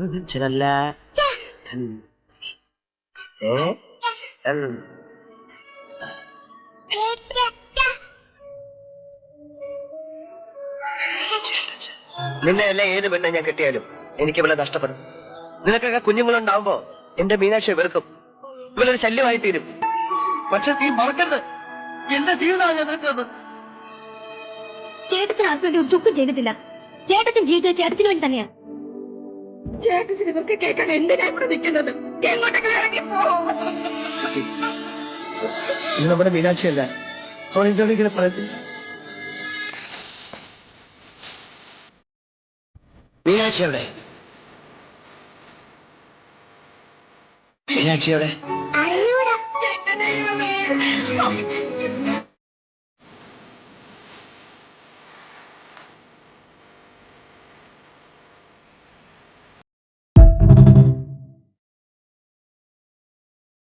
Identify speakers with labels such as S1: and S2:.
S1: മനുഷ്യനല്ല. നിന്നെ അല്ല ഏത് പെണ്ണെ ഞാൻ കെട്ടിയാലും എനിക്ക് ഇവിടെ നഷ്ടപ്പെടും. നിനക്കൊക്കെ കുഞ്ഞുങ്ങളുണ്ടാവുമ്പോ എന്റെ മീനാക്ഷിയെ വെറുക്കും. ഇവരൊരു ശല്യമായി തീരും. പക്ഷെ നീ മറക്കരുത്, എന്റെ ജീവിതമാണ് ഞാൻ നിൽക്കുന്നത്.
S2: ചേട്ടത്തിന് ആർക്കും വേണ്ടി ഒരു ചുക്കും ചെയ്തിട്ടില്ല. ചേട്ടൻ ജീവിച്ചത് ചേട്ടത്തിന് വേണ്ടി തന്നെയാ. ചേട്ടൻ ഇതൊക്കെ കേൾക്കാൻ എന്തിനാ ഇവിടെ നിൽക്കുന്നത്? എങ്ങോട്ടെങ്കിലും ഇറങ്ങി പോ.
S1: ഇത് നമ്മുടെ മീനാക്ഷിയല്ല. അവൾ എന്നോട് ഇങ്ങനെ പറയുന്നു. മീനാക്ഷി എവിടെ? മീനാക്ഷി എവിടെ?
S2: അറിയൂടാ.